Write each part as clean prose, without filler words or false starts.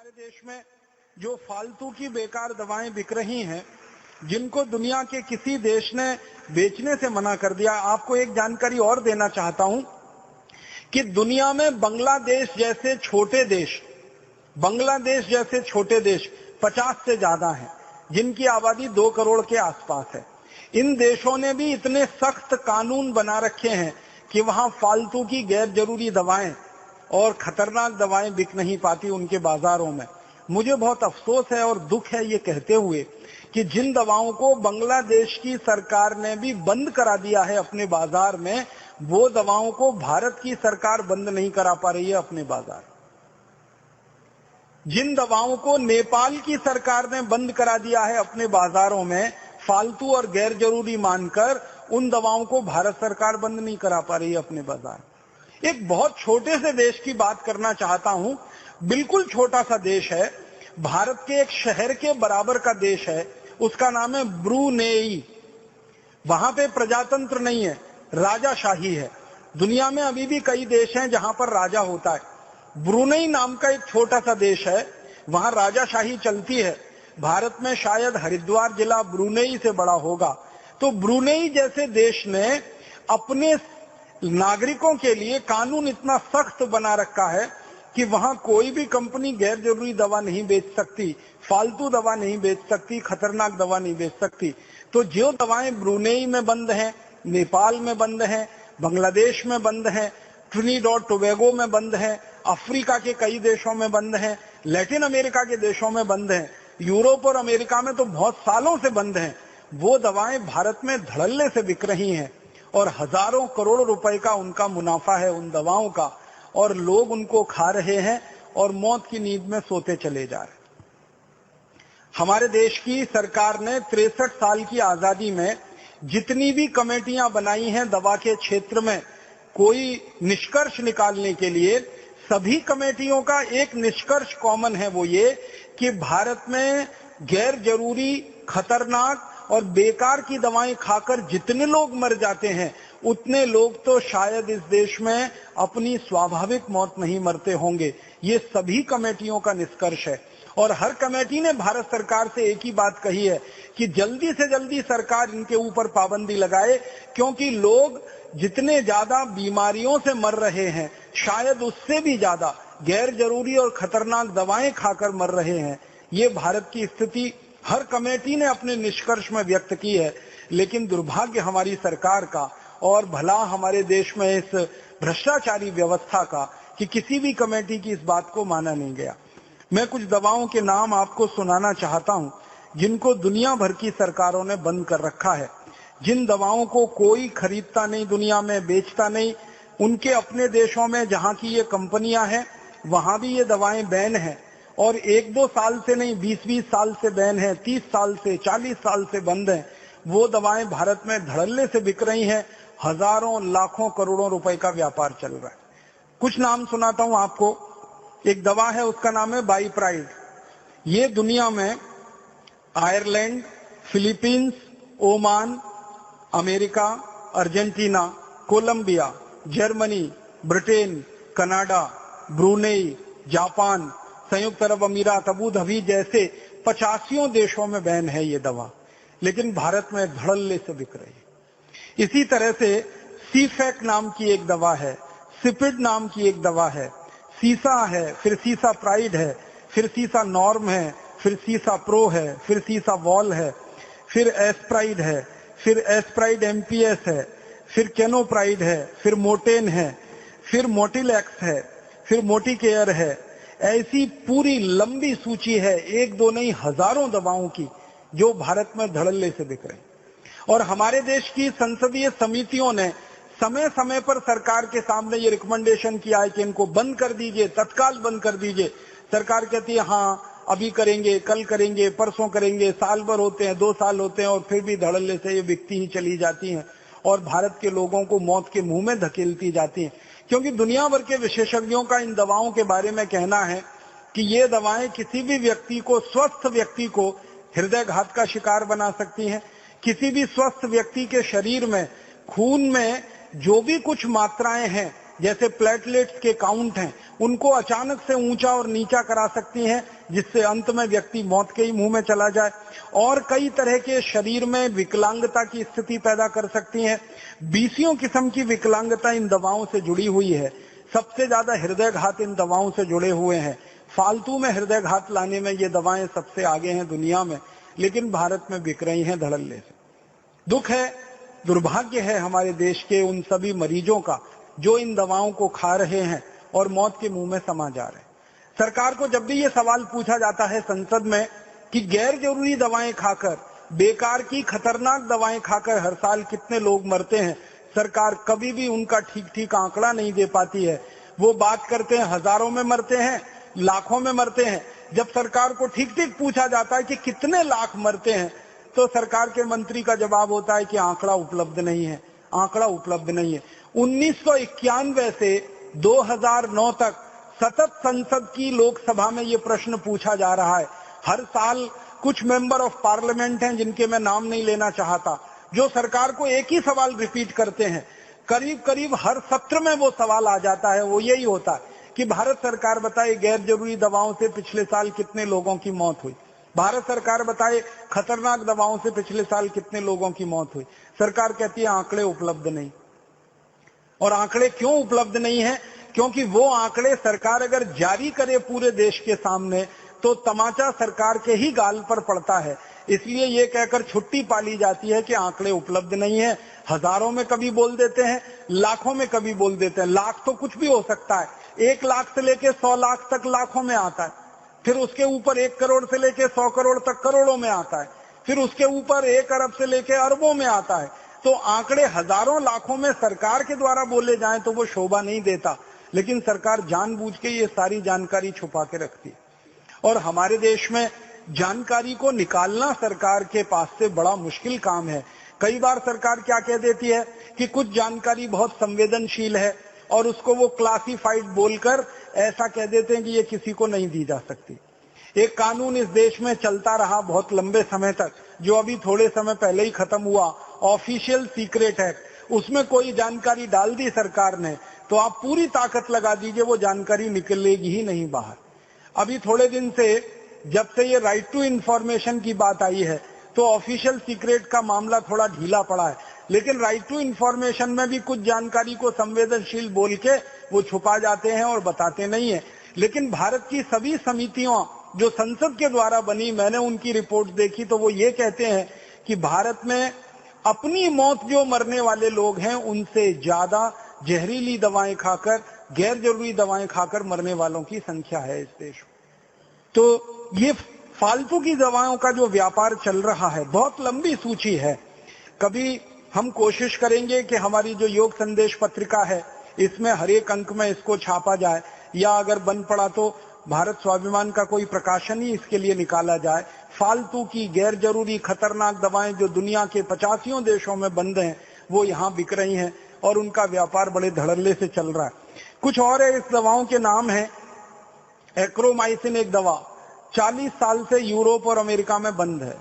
हमारे देश में जो फालतू की बेकार दवाएं बिक रही हैं, जिनको दुनिया के किसी देश ने बेचने से मना कर दिया। आपको एक जानकारी और देना चाहता हूं कि दुनिया में बांग्लादेश जैसे छोटे देश 50 से ज्यादा हैं, जिनकी आबादी 2 करोड़ के आसपास है। इन देशों ने भी इतने सख्त कानून बना रखे हैं कि वहां फालतू की गैर जरूरी दवाएं और खतरनाक दवाएं बिक नहीं पाती उनके बाजारों में। मुझे बहुत अफसोस है और दुख है ये कहते हुए कि जिन दवाओं को बांग्लादेश की सरकार ने भी बंद करा दिया है अपने बाजार में, वो दवाओं को भारत की सरकार बंद नहीं करा पा रही है अपने बाजार। जिन दवाओं को नेपाल की सरकार ने बंद करा दिया है अपने बाजारों में फालतू और गैर जरूरी मानकर, उन दवाओं को भारत सरकार बंद नहीं करा पा रही है अपने बाजार। एक बहुत छोटे से देश की बात करना चाहता हूं, बिल्कुल छोटा सा देश है, भारत के एक शहर के बराबर का देश है, उसका नाम है ब्रूनेई। वहां पे प्रजातंत्र नहीं है, राजाशाही है। दुनिया में अभी भी कई देश हैं जहां पर राजा होता है। ब्रूनेई नाम का एक छोटा सा देश है, वहां राजाशाही चलती है। भारत में शायद हरिद्वार जिला ब्रूनेई से बड़ा होगा। तो ब्रूनेई जैसे देश ने अपने नागरिकों के लिए कानून इतना सख्त बना रखा है कि वहां कोई भी कंपनी गैर जरूरी दवा नहीं बेच सकती, फालतू दवा नहीं बेच सकती, खतरनाक दवा नहीं बेच सकती। तो जो दवाएं ब्रूनेई में बंद हैं, नेपाल में बंद हैं, बांग्लादेश में बंद हैं, ट्रिनिडाद टोबैगो में बंद हैं, अफ्रीका के कई देशों में बंद हैं, लैटिन अमेरिका के देशों में बंद हैं, यूरोप और अमेरिका में तो बहुत सालों से बंद हैं, वो दवाएं भारत में धड़ल्ले से बिक रही हैं और हजारों करोड़ रुपए का उनका मुनाफा है उन दवाओं का, और लोग उनको खा रहे हैं और मौत की नींद में सोते चले जा रहे हैं। हमारे देश की सरकार ने 63 साल की आजादी में जितनी भी कमेटियां बनाई हैं दवा के क्षेत्र में कोई निष्कर्ष निकालने के लिए, सभी कमेटियों का एक निष्कर्ष कॉमन है, वो ये कि भारत में गैर जरूरी, खतरनाक और बेकार की दवाएं खाकर जितने लोग मर जाते हैं, उतने लोग तो शायद इस देश में अपनी स्वाभाविक मौत नहीं मरते होंगे। ये सभी कमेटियों का निष्कर्ष है और हर कमेटी ने भारत सरकार से एक ही बात कही है कि जल्दी से जल्दी सरकार इनके ऊपर पाबंदी लगाए, क्योंकि लोग जितने ज्यादा बीमारियों से मर रहे हैं, शायद उससे भी ज्यादा गैर जरूरी और खतरनाक दवाएं खाकर मर रहे हैं। ये भारत की स्थिति हर कमेटी ने अपने निष्कर्ष में व्यक्त की है, लेकिन दुर्भाग्य हमारी सरकार का और भला हमारे देश में इस भ्रष्टाचारी व्यवस्था का कि किसी भी कमेटी की इस बात को माना नहीं गया। मैं कुछ दवाओं के नाम आपको सुनाना चाहता हूं जिनको दुनिया भर की सरकारों ने बंद कर रखा है। जिन दवाओं को कोई खरीदता नहीं, दुनिया में बेचता नहीं, उनके अपने देशों में जहां की ये कंपनियां हैं वहां भी ये दवाएं बैन हैं और 1-2 साल से नहीं, 20-20 साल से बैन है, 30 साल से, 40 साल से बंद हैं। वो दवाएं भारत में धड़ल्ले से बिक रही हैं, हजारों लाखों करोड़ों रुपए का व्यापार चल रहा है। कुछ नाम सुनाता हूं आपको। एक दवा है, उसका नाम है बाईप्राइड। ये दुनिया में Ireland, Philippines, Oman, America, Argentina, Colombia, Germany, Britain, Canada, Brunei, Japan, संयुक्त अरब अमीरात, अबू धाबी जैसे 85 देशों में बैन है ये दवा, लेकिन भारत में धड़ल्ले से बिक रही है। इसी तरह से सीफेक नाम की एक दवा है, सिपिड नाम की एक दवा है, सीसा है, फिर सीसा प्राइड है, फिर सीसा नॉर्म है, फिर सीसा प्रो है, फिर सीसा वॉल है, फिर एस्प्राइड है, फिर एस्प्राइड एमपीएस है, फिर केनोप्राइड है, फिर मोटेन है, फिर मोटिलैक्स है, फिर मोटिकेयर है। ऐसी पूरी लंबी सूची है, 1-2 नहीं हजारों दवाओं की जो भारत में धड़ल्ले से बिक रही। और हमारे देश की संसदीय समितियों ने समय समय पर सरकार के सामने ये रिकमेंडेशन किया है कि इनको बंद कर दीजिए, तत्काल बंद कर दीजिए। सरकार कहती है हाँ अभी करेंगे, कल करेंगे, परसों करेंगे, साल भर होते हैं, 2 साल होते हैं और फिर भी धड़ल्ले से ये बिकती ही चली जाती हैं और भारत के लोगों को मौत के मुंह में धकेलती जाती हैं। क्योंकि दुनिया भर के विशेषज्ञों का इन दवाओं के बारे में कहना है कि ये दवाएं किसी भी व्यक्ति को, स्वस्थ व्यक्ति को हृदयघात का शिकार बना सकती हैं। किसी भी स्वस्थ व्यक्ति के शरीर में, खून में जो भी कुछ मात्राएं हैं जैसे प्लेटलेट्स के काउंट हैं, उनको अचानक से ऊंचा और नीचा करा सकती हैं, जिससे अंत में व्यक्ति मौत के ही मुंह में चला जाए। और कई तरह के शरीर में विकलांगता की स्थिति पैदा कर सकती हैं। 20 किस्म की विकलांगता इन दवाओं से जुड़ी हुई है। सबसे ज्यादा हृदयघात इन दवाओं से जुड़े हुए हैं। फालतू में हृदयघात लाने में ये दवाएं सबसे आगे हैं दुनिया में, लेकिन भारत में बिक रही हैं धड़ल्ले से। दुख है, दुर्भाग्य है हमारे देश के उन सभी मरीजों का जो इन दवाओं को खा रहे हैं और मौत के मुंह में समा जा रहे हैं। सरकार को जब भी ये सवाल पूछा जाता है संसद में कि गैर जरूरी दवाएं खाकर, बेकार की खतरनाक दवाएं खाकर हर साल कितने लोग मरते हैं, सरकार कभी भी उनका ठीक आंकड़ा नहीं दे पाती है। वो बात करते हैं हजारों में मरते हैं, लाखों में मरते हैं। जब सरकार को ठीक पूछा जाता है कि कितने लाख मरते हैं, तो सरकार के मंत्री का जवाब होता है कि आंकड़ा उपलब्ध नहीं है, आंकड़ा उपलब्ध नहीं है। 1991 से 2009 तक सतत संसद की लोकसभा में ये प्रश्न पूछा जा रहा है। हर साल कुछ मेंबर ऑफ पार्लियामेंट हैं जिनके मैं नाम नहीं लेना चाहता, जो सरकार को एक ही सवाल रिपीट करते हैं। करीब करीब हर सत्र में वो सवाल आ जाता है, वो यही होता है कि भारत सरकार बताए गैर जरूरी दवाओं से पिछले साल कितने लोगों की मौत हुई। भारत सरकार बताए खतरनाक दवाओं से पिछले साल कितने लोगों की मौत हुई। सरकार कहती है आंकड़े उपलब्ध नहीं। और आंकड़े क्यों उपलब्ध नहीं है? क्योंकि वो आंकड़े सरकार अगर जारी करे पूरे देश के सामने तो तमाचा सरकार के ही गाल पर पड़ता है। इसलिए ये कहकर छुट्टी पाली जाती है कि आंकड़े उपलब्ध नहीं है। हजारों में कभी बोल देते हैं, लाखों में कभी बोल देते हैं। लाख तो कुछ भी हो सकता है, 1 लाख से लेके 100 लाख तक लाखों में आता है। फिर उसके ऊपर 1 करोड़ से लेके 100 करोड़ तक करोड़ों में आता है। फिर उसके ऊपर 1 अरब से लेके अरबों में आता है। तो आंकड़े हजारों लाखों में सरकार के द्वारा बोले जाएं तो वो शोभा नहीं देता, लेकिन सरकार जानबूझ के ये सारी जानकारी छुपा के रखती है। और हमारे देश में जानकारी को निकालना सरकार के पास से बड़ा मुश्किल काम है। कई बार सरकार क्या कह देती है कि कुछ जानकारी बहुत संवेदनशील है और उसको वो क्लासिफाइड बोलकर ऐसा कह देते हैं कि ये किसी को नहीं दी जा सकती। एक कानून इस देश में चलता रहा बहुत लंबे समय तक, जो अभी थोड़े समय पहले ही खत्म हुआ, ऑफिशियल सीक्रेट एक्ट। उसमें कोई जानकारी डाल दी सरकार ने तो आप पूरी ताकत लगा दीजिए वो जानकारी निकलेगी ही नहीं बाहर। अभी थोड़े दिन से जब से ये राइट टू इंफॉर्मेशन की बात आई है तो ऑफिशियल सीक्रेट का मामला थोड़ा ढीला पड़ा है, लेकिन राइट टू इंफॉर्मेशन में भी कुछ जानकारी को संवेदनशील बोल के वो छुपा जाते हैं और बताते नहीं है। लेकिन भारत की सभी समितियां जो संसद के द्वारा बनी, मैंने उनकी रिपोर्ट देखी तो वो ये कहते हैं कि भारत में अपनी मौत जो मरने वाले लोग हैं उनसे ज्यादा जहरीली दवाएं खाकर, गैर जरूरी दवाएं खाकर मरने वालों की संख्या है इस देश में। तो ये फालतू की दवाओं का जो व्यापार चल रहा है, बहुत लंबी सूची है। कभी हम कोशिश करेंगे कि हमारी जो योग संदेश पत्रिका है इसमें हर एक अंक में इसको छापा जाए, या अगर बन पड़ा तो भारत स्वाभिमान का कोई प्रकाशन ही इसके लिए निकाला जाए। फालतू की गैर जरूरी खतरनाक दवाएं जो दुनिया के 85 देशों में बंद हैं वो यहाँ बिक रही हैं और उनका व्यापार बड़े धड़ल्ले से चल रहा है। कुछ और है, इस दवाओं के नाम है एक्रोमाइसिन। एक दवा 40 साल से यूरोप और अमेरिका में बंद है,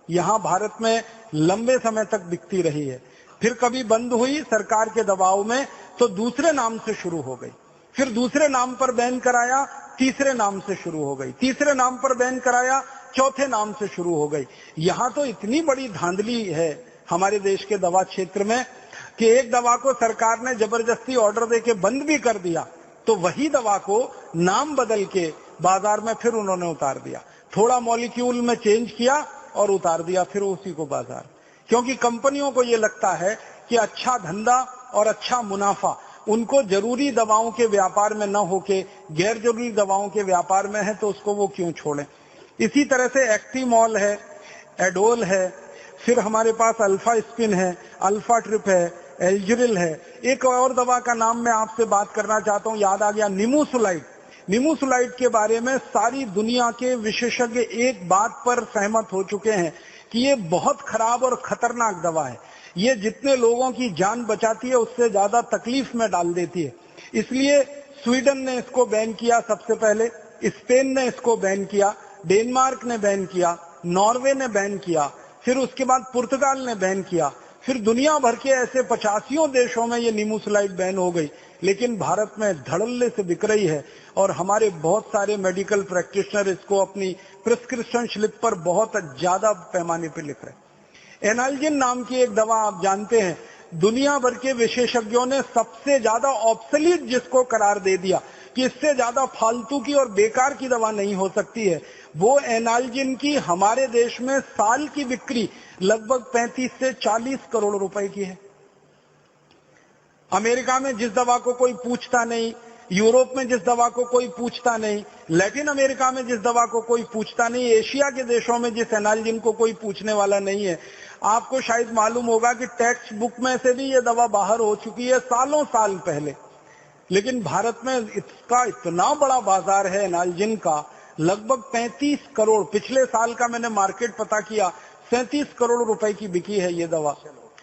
यहाँ भारत में लंबे समय तक बिकती रही है। फिर कभी बंद हुई सरकार के दबाव में तो दूसरे नाम से शुरू हो गई, फिर दूसरे नाम पर बैन कराया, तीसरे नाम से शुरू हो गई, तीसरे नाम पर बैन कराया, चौथे नाम से शुरू हो गई। यहाँ तो इतनी बड़ी धांधली है हमारे देश के दवा क्षेत्र में कि एक दवा को सरकार ने जबरदस्ती ऑर्डर देके बंद भी कर दिया तो वही दवा को नाम बदल के बाजार में फिर उन्होंने उतार दिया। थोड़ा मॉलिक्यूल में चेंज किया और उतार दिया फिर उसी को बाजार, क्योंकि कंपनियों को ये लगता है कि अच्छा धंधा और अच्छा मुनाफा उनको जरूरी दवाओं के व्यापार में न होके गैर जरूरी दवाओं के व्यापार में है, तो उसको वो क्यों छोड़ें। इसी तरह से एक्टिमॉल है, एडोल है, फिर हमारे पास अल्फा स्पिन है, अल्फा ट्रिप है, एल्जरिल है। एक और दवा का नाम मैं आपसे बात करना चाहता हूँ, याद आ गया, निमोसुलाइड। निमोसुलाइड के बारे में सारी दुनिया के विशेषज्ञ एक बात पर सहमत हो चुके हैं कि ये बहुत खराब और खतरनाक दवा है। ये जितने लोगों की जान बचाती है उससे ज्यादा तकलीफ में डाल देती है। इसलिए स्वीडन ने इसको बैन किया सबसे पहले, स्पेन ने इसको बैन किया, डेनमार्क ने बैन किया, नॉर्वे ने बैन किया, फिर उसके बाद पुर्तगाल ने बैन किया, फिर दुनिया भर के ऐसे 85 देशों में ये निमोसुलाइड बैन हो गई। लेकिन भारत में धड़ल्ले से बिक रही है और हमारे बहुत सारे मेडिकल प्रैक्टिशनर इसको अपनी प्रिस्क्रिप्शन स्लिप पर बहुत ज्यादा पैमाने पर लिख रहे हैं। एनाल्जिन नाम की एक दवा आप जानते हैं, दुनिया भर के विशेषज्ञों ने सबसे ज्यादा ऑब्सोलीट जिसको करार दे दिया कि इससे ज्यादा फालतू की और बेकार की दवा नहीं हो सकती है, वो एनाल्जिन की हमारे देश में साल की बिक्री लगभग 35 से 40 करोड़ रुपए की है। अमेरिका में जिस दवा को कोई पूछता नहीं, यूरोप में जिस दवा को कोई पूछता नहीं, लैटिन अमेरिका में जिस दवा को कोई पूछता नहीं, एशिया के देशों में जिस एनाल्जिन को कोई पूछने वाला नहीं है, आपको शायद मालूम होगा कि टेक्स्ट बुक में से भी ये दवा बाहर हो चुकी है सालों साल पहले। लेकिन भारत में इसका इतना बड़ा बाजार है एनाल्जिन का, लगभग 35 करोड़, पिछले साल का मैंने मार्केट पता किया, 37 करोड़ रुपए की बिकी है ये दवा।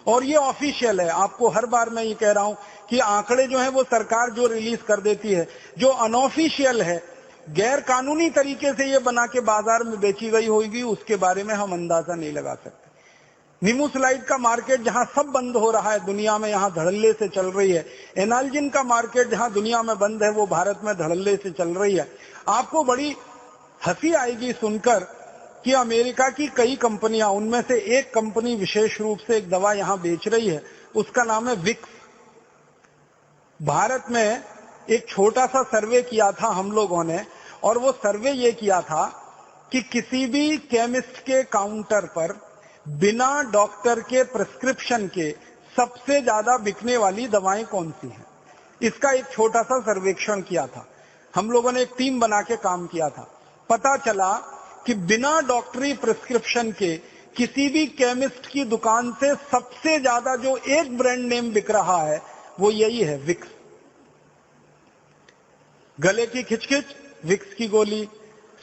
और ये ऑफिशियल है, आपको हर बार मैं ये कह रहा हूं कि आंकड़े जो है वो सरकार जो रिलीज कर देती है, जो अनऑफिशियल है, गैर कानूनी तरीके से ये बना के बाजार में बेची गई होगी, उसके बारे में हम अंदाजा नहीं लगा सकते। निमोसलाइड का मार्केट जहां सब बंद हो रहा है दुनिया में, यहां धड़ल्ले से चल रही है। एनाल्जिन का मार्केट जहां दुनिया में बंद है, वो भारत में धड़ल्ले से चल रही है। आपको बड़ी हंसी आएगी सुनकर कि अमेरिका की कई कंपनियां, उनमें से एक कंपनी विशेष रूप से एक दवा यहां बेच रही है, उसका नाम है विक्स। भारत में एक छोटा सा सर्वे किया था हम लोगों ने, और वो सर्वे ये किया था कि किसी भी केमिस्ट के काउंटर पर बिना डॉक्टर के प्रिस्क्रिप्शन के सबसे ज्यादा बिकने वाली दवाएं कौन सी हैं। इसका एक छोटा सा सर्वेक्षण किया था, हम लोगों ने एक टीम बना के काम किया था। पता चला कि बिना डॉक्टरी प्रिस्क्रिप्शन के किसी भी केमिस्ट की दुकान से सबसे ज्यादा जो एक ब्रांड नेम बिक रहा है वो यही है, विक्स। गले की खिचखिच, विक्स की गोली,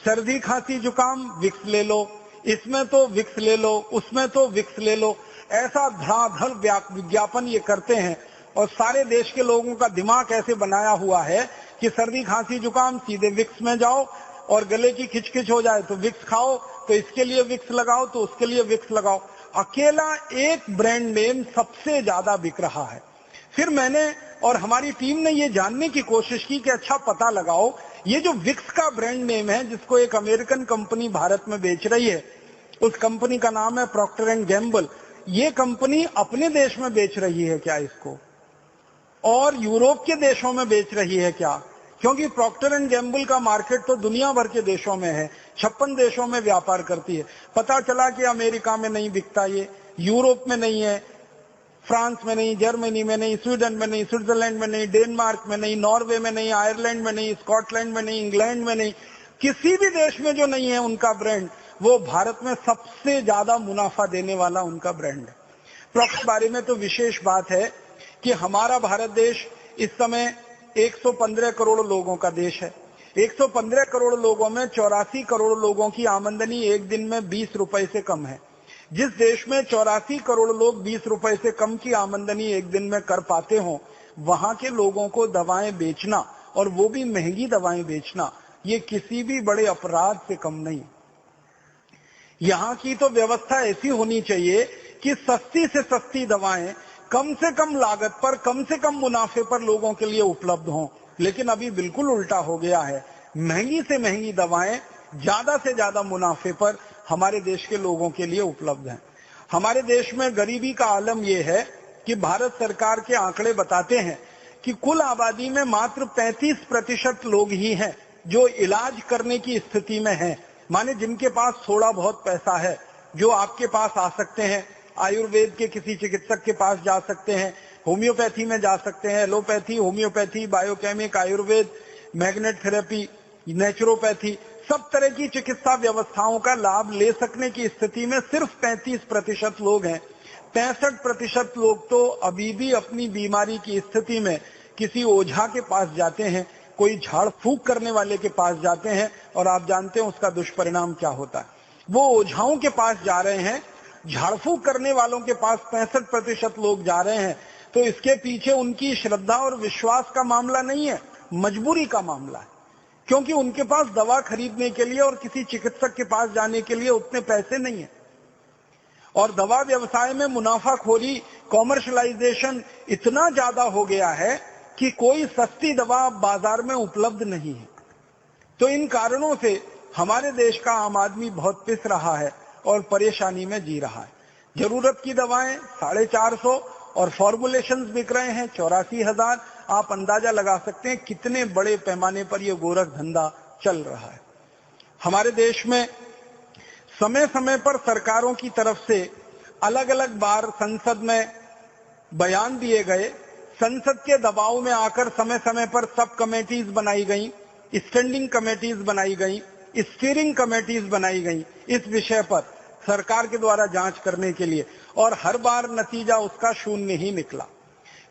सर्दी खांसी जुकाम, विक्स ले लो, इसमें तो विक्स ले लो, उसमें तो विक्स ले लो, ऐसा धड़ाधड़ विज्ञापन ये करते हैं। और सारे देश के लोगों का दिमाग ऐसे बनाया हुआ है कि सर्दी खांसी जुकाम सीधे विक्स में जाओ, और गले की खिचखिच हो जाए तो विक्स खाओ, तो इसके लिए विक्स लगाओ, तो उसके लिए विक्स लगाओ। अकेला एक ब्रांड नेम सबसे ज्यादा बिक रहा है। फिर मैंने और हमारी टीम ने ये जानने की कोशिश की कि अच्छा पता लगाओ, ये जो विक्स का ब्रांड नेम है जिसको एक अमेरिकन कंपनी भारत में बेच रही है, उस कंपनी का नाम है प्रॉक्टर एंड गैम्बल। ये कंपनी अपने देश में बेच रही है क्या इसको, और यूरोप के देशों में बेच रही है क्या? क्योंकि प्रॉक्टर एंड गैम्बल का मार्केट तो दुनिया भर के देशों में है, 56 देशों में व्यापार करती है। पता चला कि अमेरिका में नहीं बिकता, ये यूरोप में नहीं है, फ्रांस में नहीं, जर्मनी में नहीं, स्वीडन में नहीं, स्विट्जरलैंड में नहीं, डेनमार्क में नहीं, नॉर्वे में नहीं, आयरलैंड में नहीं, स्कॉटलैंड में नहीं, इंग्लैंड में नहीं, किसी भी देश में जो नहीं है उनका ब्रांड, वो भारत में सबसे ज्यादा मुनाफा देने वाला उनका ब्रांड है। प्रॉक्टर के बारे में तो विशेष बात है कि हमारा भारत देश इस समय 115 करोड़ लोगों का देश है। 115 करोड़ लोगों में 84 करोड़ लोगों की आमदनी एक दिन में 20 रुपए से कम है। जिस देश में 84 करोड़ लोग 20 रुपए से कम की आमदनी एक दिन में कर पाते हो, वहां के लोगों को दवाएं बेचना, और वो भी महंगी दवाएं बेचना, ये किसी भी बड़े अपराध से कम नहीं। यहाँ की तो व्यवस्था ऐसी होनी चाहिए कि सस्ती से सस्ती दवाएं कम से कम लागत पर, कम से कम मुनाफे पर लोगों के लिए उपलब्ध हों। लेकिन अभी बिल्कुल उल्टा हो गया है, महंगी से महंगी दवाएं ज्यादा से ज्यादा मुनाफे पर हमारे देश के लोगों के लिए उपलब्ध हैं। हमारे देश में गरीबी का आलम यह है कि भारत सरकार के आंकड़े बताते हैं कि कुल आबादी में मात्र 35% लोग ही हैं जो इलाज करने की स्थिति में हैं, माने जिनके पास थोड़ा बहुत पैसा है, जो आपके पास आ सकते हैं, आयुर्वेद के किसी चिकित्सक के पास जा सकते हैं, होम्योपैथी में जा सकते हैं, allopathy, homeopathy, biochemic, Ayurveda, magnet therapy, naturopathy, सब तरह की चिकित्सा व्यवस्थाओं का लाभ ले सकने की स्थिति में सिर्फ 35% लोग हैं। 65% लोग तो अभी भी अपनी बीमारी की स्थिति में किसी ओझा के पास जाते हैं, कोई झाड़ फूक करने वाले के पास जाते हैं, और आप जानते हैं उसका दुष्परिणाम क्या होता है। वो ओझाओं के पास जा रहे हैं, झाड़ फूक करने वालों के पास 65% लोग जा रहे हैं, तो इसके पीछे उनकी श्रद्धा और विश्वास का मामला नहीं है, मजबूरी का मामला है। क्योंकि उनके पास दवा खरीदने के लिए और किसी चिकित्सक के पास जाने के लिए उतने पैसे नहीं है। और दवा व्यवसाय में मुनाफाखोरी, कॉमर्शलाइजेशन इतना ज्यादा हो गया है कि कोई सस्ती दवा बाजार में उपलब्ध नहीं है। तो इन कारणों से हमारे देश का आम आदमी बहुत पिस रहा है और परेशानी में जी रहा है। जरूरत की दवाएं 450 और फॉर्मुलेशंस बिक रहे हैं 84,000। आप अंदाजा लगा सकते हैं कितने बड़े पैमाने पर यह गोरख धंधा चल रहा है। हमारे देश में समय समय पर सरकारों की तरफ से अलग अलग बार संसद में बयान दिए गए। संसद के दबाव में आकर समय समय पर सब कमेटीज बनाई गई, स्टैंडिंग कमेटीज बनाई गई, स्टीयरिंग कमेटीज बनाई गई इस विषय पर सरकार के द्वारा जांच करने के लिए, और हर बार नतीजा उसका शून्य ही निकला।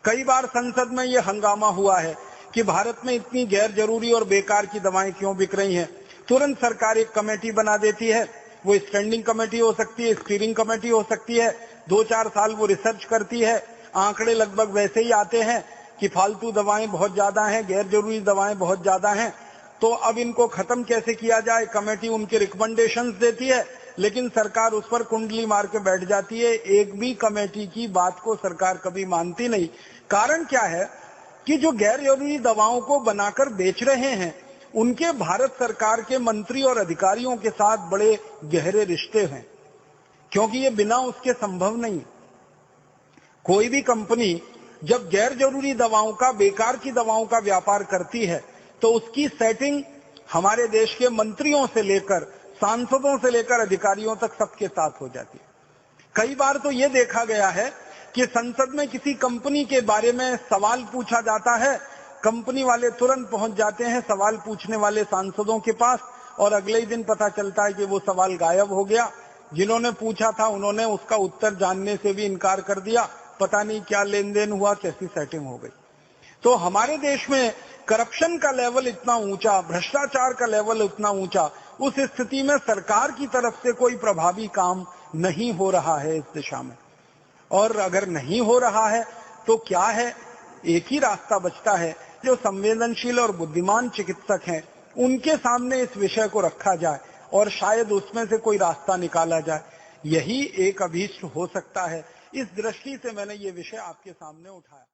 कई बार संसद में यह हंगामा हुआ है कि भारत में इतनी गैर जरूरी और बेकार की दवाएं क्यों बिक रही हैं। तुरंत सरकार एक कमेटी बना देती है, वो स्टैंडिंग कमेटी हो सकती है, स्टीयरिंग कमेटी हो सकती है, 2-4 साल वो रिसर्च करती है। आंकड़े लगभग वैसे ही आते हैं कि फालतू दवाएं बहुत ज्यादा हैं, गैर जरूरी दवाएं बहुत ज्यादा हैं, तो अब इनको खत्म कैसे किया जाए। कमेटी उनके रिकमेंडेशंस देती है, लेकिन सरकार उस पर कुंडली मार के बैठ जाती है। एक भी कमेटी की बात को सरकार कभी मानती नहीं। कारण क्या है कि जो गैर जरूरी दवाओं को बनाकर बेच रहे हैं उनके भारत सरकार के मंत्री और अधिकारियों के साथ बड़े गहरे रिश्ते हैं, क्योंकि ये बिना उसके संभव नहीं। कोई भी कंपनी जब गैर जरूरी दवाओं का, बेकार की दवाओं का व्यापार करती है तो उसकी सेटिंग हमारे देश के मंत्रियों से लेकर, सांसदों से लेकर अधिकारियों तक सबके साथ हो जाती है। कई बार तो ये देखा गया है कि संसद में किसी कंपनी के बारे में सवाल पूछा जाता है, कंपनी वाले तुरंत पहुंच जाते हैं सवाल पूछने वाले सांसदों के पास, और अगले ही दिन पता चलता है कि वो सवाल गायब हो गया। जिन्होंने पूछा था उन्होंने उसका उत्तर जानने से भी इनकार कर दिया। पता नहीं क्या लेन देन हुआ, कैसी सेटिंग हो गई। तो हमारे देश में करप्शन का लेवल इतना ऊंचा, भ्रष्टाचार का लेवल इतना ऊंचा, उस स्थिति में सरकार की तरफ से कोई प्रभावी काम नहीं हो रहा है इस दिशा में। और अगर नहीं हो रहा है तो क्या है, एक ही रास्ता बचता है, जो संवेदनशील और बुद्धिमान चिकित्सक हैं उनके सामने इस विषय को रखा जाए और शायद उसमें से कोई रास्ता निकाला जाए। यही एक अभीष्ट हो सकता है। इस दृष्टि से मैंने ये विषय आपके सामने उठाया।